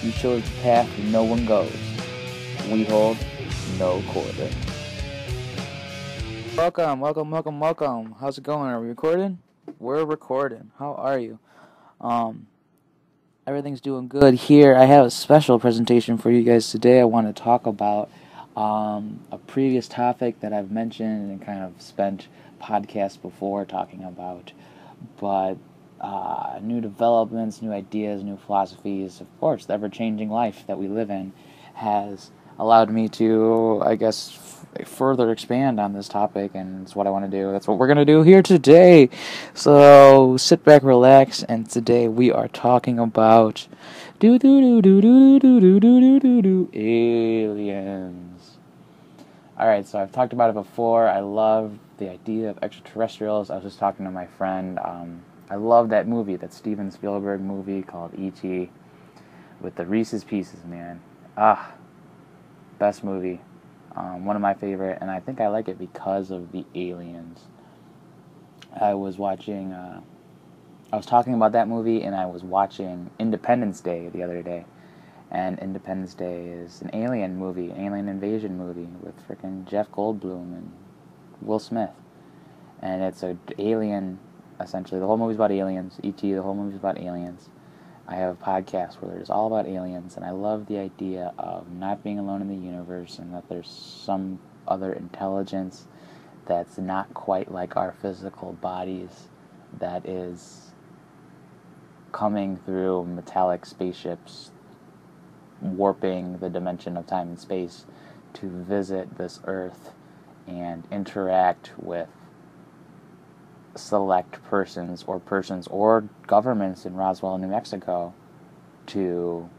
You chose the path where no one goes. We hold no quarter. Welcome. How's it going? Are we recording? We're recording. How are you? Everything's doing good here. I have a special presentation for you guys today. I want to talk about a previous topic that I've mentioned and kind of spent podcasts before talking about, but new developments, new ideas, new philosophies, of course, the ever-changing life that we live in has allowed me to, I guess, further expand on this topic, and it's what I want to do. That's what we're going to do here today. So sit back, relax, and today we are talking about aliens. Alright, so I've talked about it before. I love the idea of extraterrestrials. I was just talking to my friend. I love that movie, that Steven Spielberg movie called E.T. with the Reese's Pieces, man. Best movie. One of my favorite, and I think I like it because of the aliens. I was talking about that movie, and I was watching Independence Day the other day. And Independence Day is an alien movie, an alien invasion movie with frickin' Jeff Goldblum and Will Smith. And it's an alien, essentially. The whole movie's about aliens. E.T., the whole movie's about aliens. I have a podcast where it's all about aliens, and I love the idea of not being alone in the universe and that there's some other intelligence that's not quite like our physical bodies that is coming through metallic spaceships, warping the dimension of time and space to visit this Earth and interact with select persons or governments in Roswell, New Mexico, to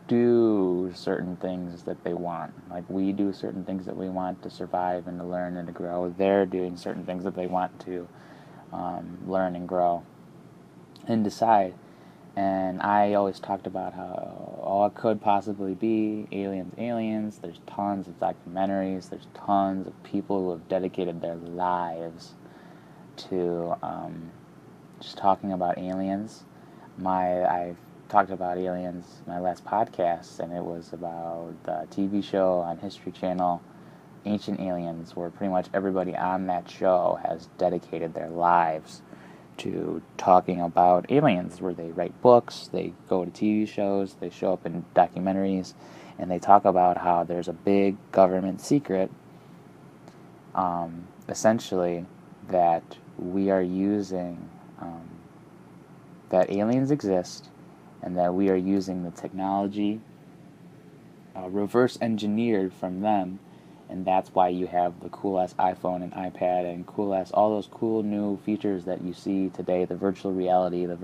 do certain things that they want. Like we do certain things that we want to survive and to learn and to grow. They're doing certain things that they want to learn and grow and decide. And I always talked about how all it could possibly be aliens. There's tons of documentaries. There's tons of people who have dedicated their lives to just talking about aliens. I talked about aliens in my last podcast, and it was about the TV show on History Channel, Ancient Aliens, where pretty much everybody on that show has dedicated their lives to talking about aliens, where they write books, they go to TV shows, they show up in documentaries, and they talk about how there's a big government secret, essentially, that we are using, that aliens exist, and that we are using the technology reverse engineered from them, and that's why you have the cool-ass iPhone and iPad and cool-ass, all those cool new features that you see today, the virtual reality, the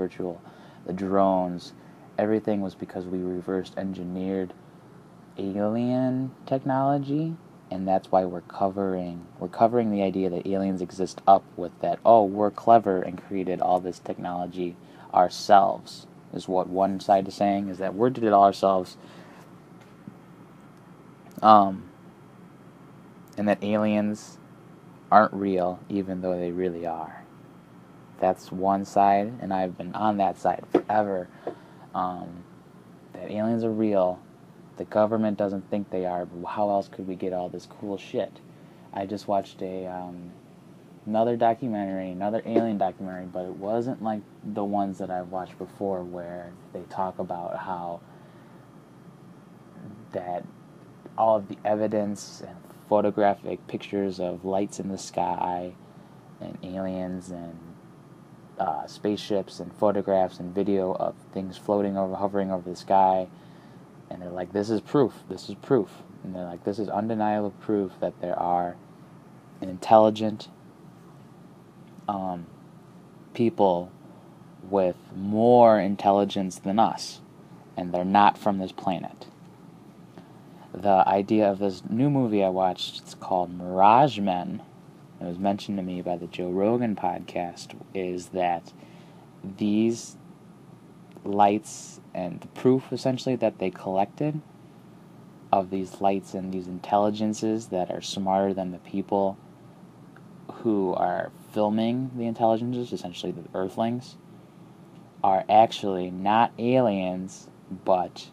drones. Everything was because we reverse engineered alien technology. And that's why we're covering the idea that aliens exist up with that, oh, we're clever and created all this technology ourselves, is what one side is saying, is that we did it all ourselves. And that aliens aren't real, even though they really are. That's one side, and I've been on that side forever. That aliens are real. The government doesn't think they are, but how else could we get all this cool shit? I just watched another alien documentary, but it wasn't like the ones that I've watched before where they talk about how that all of the evidence and photographic pictures of lights in the sky and aliens and spaceships and photographs and video of things hovering over the sky. And they're like, this is proof. And they're like, this is undeniable proof that there are an intelligent people with more intelligence than us. And they're not from this planet. The idea of this new movie I watched, it's called Mirage Men. It was mentioned to me by the Joe Rogan podcast, is that these lights and the proof essentially that they collected of these lights and these intelligences that are smarter than the people who are filming the intelligences, essentially the Earthlings, are actually not aliens, but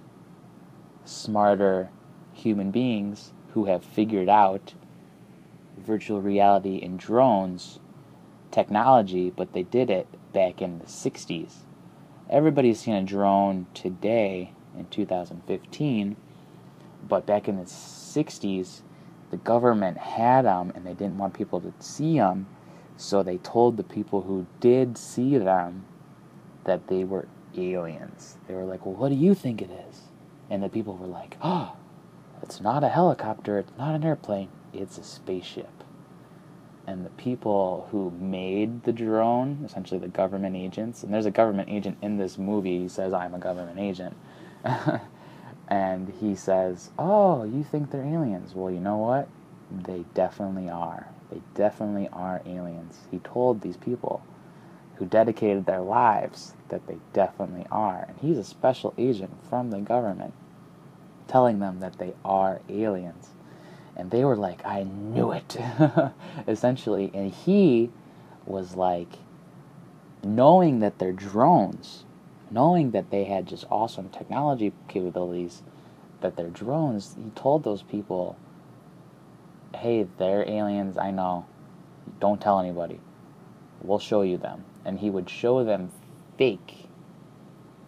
smarter human beings who have figured out virtual reality and drones technology, but they did it back in the 60s. Everybody's seen a drone today in 2015, but back in the 60s, the government had them and they didn't want people to see them, so they told the people who did see them that they were aliens. They were like, well, what do you think it is? And the people were like, oh, it's not a helicopter, it's not an airplane, it's a spaceship. And the people who made the drone, essentially the government agents, and there's a government agent in this movie, he says, I'm a government agent. And he says, oh, you think they're aliens? Well, you know what? They definitely are. They definitely are aliens. He told these people who dedicated their lives that they definitely are. And he's a special agent from the government telling them that they are aliens. And they were like, I knew it, essentially. And he was like, knowing that they're drones, knowing that they had just awesome technology capabilities, that they're drones, he told those people, hey, they're aliens, I know. Don't tell anybody. We'll show you them. And he would show them fake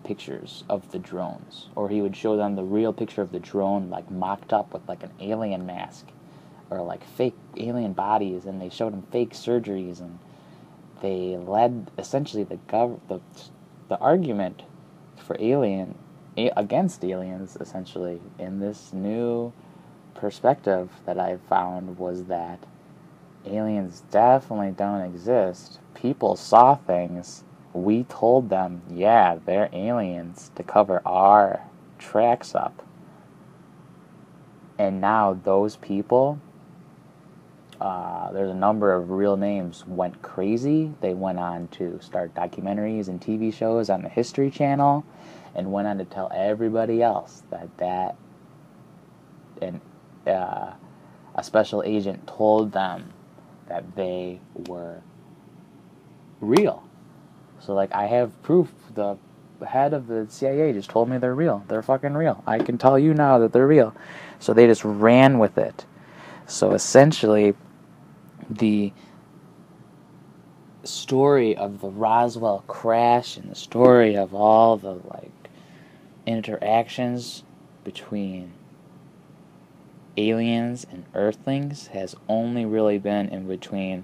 pictures of the drones, or he would show them the real picture of the drone, like mocked up with like an alien mask, or like fake alien bodies, and they showed them fake surgeries, and they led essentially the argument for against aliens, essentially, in this new perspective that I found, was that aliens definitely don't exist. People saw things. We told them, yeah, they're aliens, to cover our tracks up. And now those people, there's a number of real names, went crazy. They went on to start documentaries and TV shows on the History Channel, and went on to tell everybody else that a special agent told them that they were real. So, like, I have proof. The head of the CIA just told me they're real. They're fucking real. I can tell you now that they're real. So they just ran with it. So essentially, the story of the Roswell crash and the story of all the, like, interactions between aliens and Earthlings has only really been in between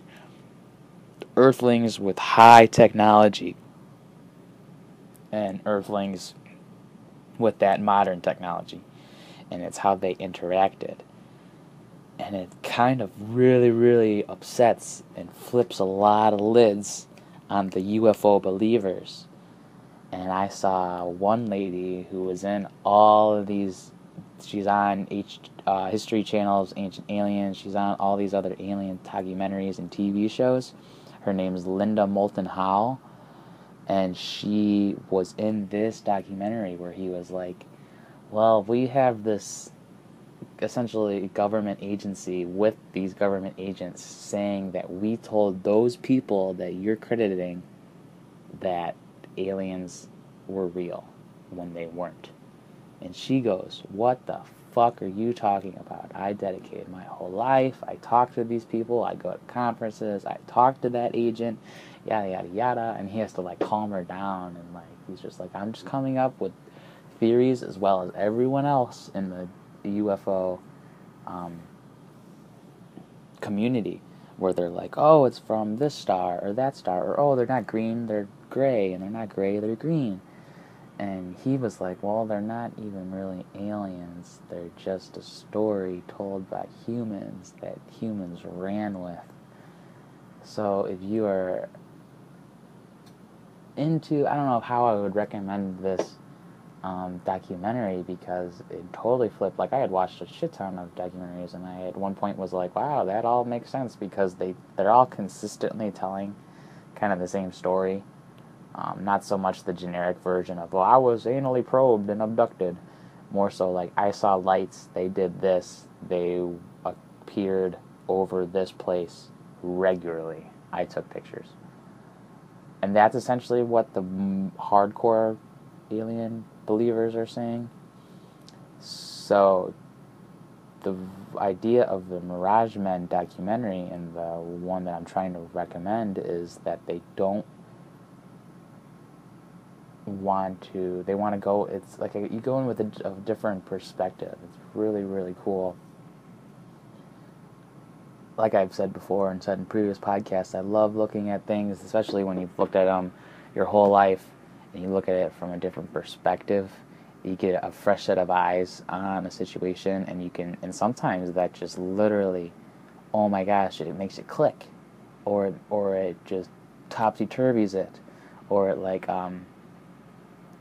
Earthlings with high technology and Earthlings with that modern technology. And it's how they interacted. And it kind of really, really upsets and flips a lot of lids on the UFO believers. And I saw one lady who was in all of these, she's on History Channel's Ancient Aliens, she's on all these other alien documentaries and TV shows. Her name is Moulton Howe, and she was in this documentary where he was like, well, we have this essentially government agency with these government agents saying that we told those people that you're crediting that aliens were real when they weren't. And she goes, what the fuck are you talking about? I dedicated my whole life. I talk to these people. I go to conferences. I talk to that agent, yada, yada, yada. And he has to, like, calm her down. And, like, he's just like, I'm just coming up with theories as well as everyone else in the UFO community, where they're like, oh, it's from this star or that star, or oh, they're not green, they're gray, and they're not gray, they're green. And he was like, well, they're not even really aliens. They're just a story told by humans that humans ran with. So if you are into, I don't know how I would recommend this documentary, because it totally flipped. Like, I had watched a shit ton of documentaries, and I at one point was like, wow, that all makes sense, because they're all consistently telling kind of the same story. Not so much the generic version of, well, I was anally probed and abducted. More so like, I saw lights, they did this, they appeared over this place regularly. I took pictures. And that's essentially what the hardcore alien believers are saying. So the idea of the Mirage Men documentary, and the one that I'm trying to recommend, is that they don't they want to go, it's like you go in with a different perspective. It's really, really cool. Like I've said before and said in previous podcasts, I love looking at things, especially when you've looked at them your whole life, and you look at it from a different perspective. You get a fresh set of eyes on a situation, and sometimes that just literally, oh my gosh, it makes it click, or it just topsy-turvies it, or it like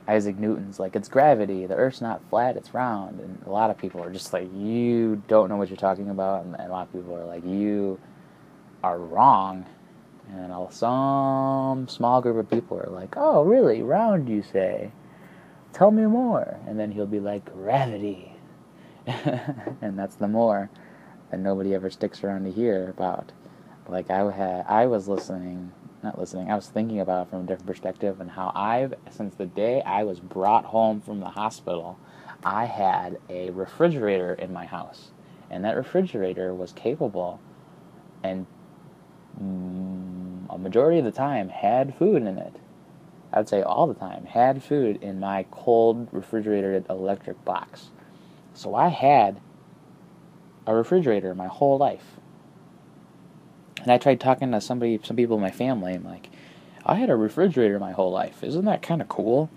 Isaac Newton's like, it's gravity, the Earth's not flat, it's round, and a lot of people are just like, you don't know what you're talking about, and a lot of people are like, you are wrong, and some small group of people are like, oh really, round you say? Tell me more. And then he'll be like, gravity. And that's the more that nobody ever sticks around to hear about. Like I was thinking about it from a different perspective, and how since the day I was brought home from the hospital, I had a refrigerator in my house. And that refrigerator was capable, and a majority of the time had food in it. I'd say all the time, had food in my cold refrigerated electric box. So I had a refrigerator my whole life. And I tried talking to some people in my family, and like, I had a refrigerator my whole life. Isn't that kind of cool?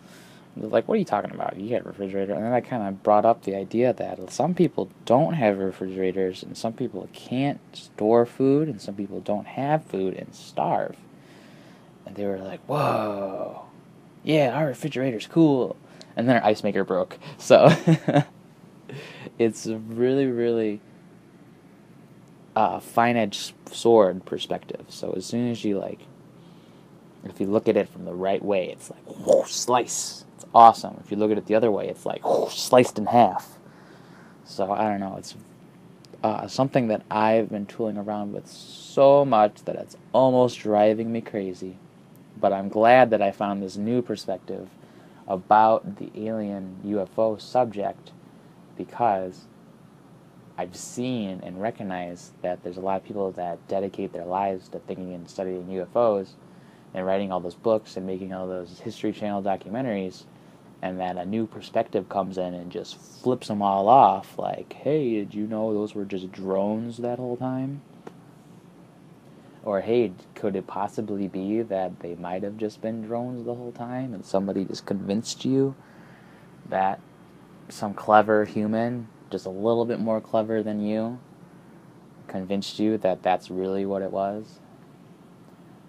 They're like, what are you talking about? You had a refrigerator? And then I kind of brought up the idea that some people don't have refrigerators, and some people can't store food, and some people don't have food and starve. And they were like, whoa, yeah, our refrigerator's cool. And then our ice maker broke. So it's a really, really fine-edged sword perspective. So as soon as you if you look at it from the right way, it's like, whoosh, slice. It's awesome. If you look at it the other way, it's like, whoosh, sliced in half. So I don't know. It's something that I've been tooling around with so much that it's almost driving me crazy. But I'm glad that I found this new perspective about the alien UFO subject, because I've seen and recognized that there's a lot of people that dedicate their lives to thinking and studying UFOs and writing all those books and making all those History Channel documentaries, and that a new perspective comes in and just flips them all off, like, hey, did you know those were just drones that whole time? Or, hey, could it possibly be that they might have just been drones the whole time, and somebody just convinced you that some clever human, just a little bit more clever than you, convinced you that that's really what it was?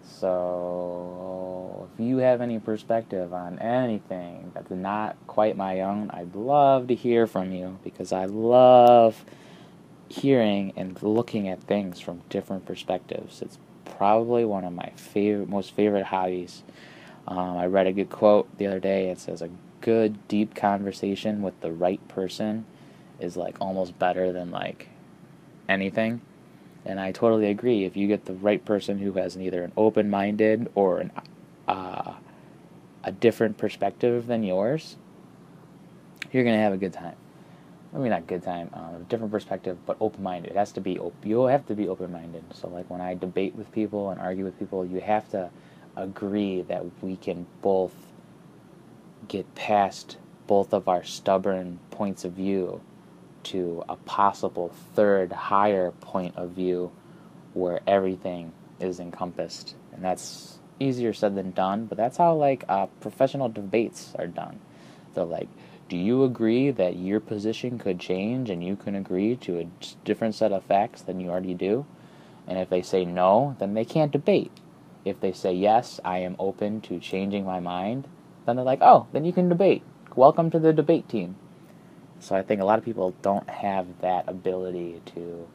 So, if you have any perspective on anything that's not quite my own, I'd love to hear from you, because I love hearing and looking at things from different perspectives. It's probably one of my most favorite hobbies. I read a good quote the other day. It says, a good, deep conversation with the right person is almost better than anything. And I totally agree. If you get the right person who has either an open-minded or a different perspective than yours, you're going to have a good time. I mean, not good time, a different perspective, but open-minded. It has to be you'll have to be open-minded. So when I debate with people and argue with people, you have to agree that we can both get past both of our stubborn points of view to a possible third, higher point of view where everything is encompassed. And that's easier said than done, but that's how professional debates are done. They're like, do you agree that your position could change and you can agree to a different set of facts than you already do? And if they say no, then they can't debate. If they say yes, I am open to changing my mind, then they're like, oh, then you can debate. Welcome to the debate team. So I think a lot of people don't have that ability to,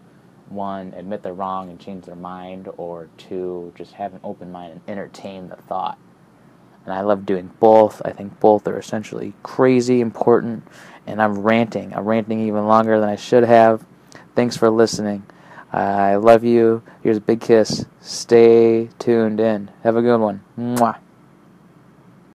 one, admit they're wrong and change their mind, or two, just have an open mind and entertain the thought. And I love doing both. I think both are essentially crazy important. And I'm ranting. I'm ranting even longer than I should have. Thanks for listening. I love you. Here's a big kiss. Stay tuned in. Have a good one. Mwah.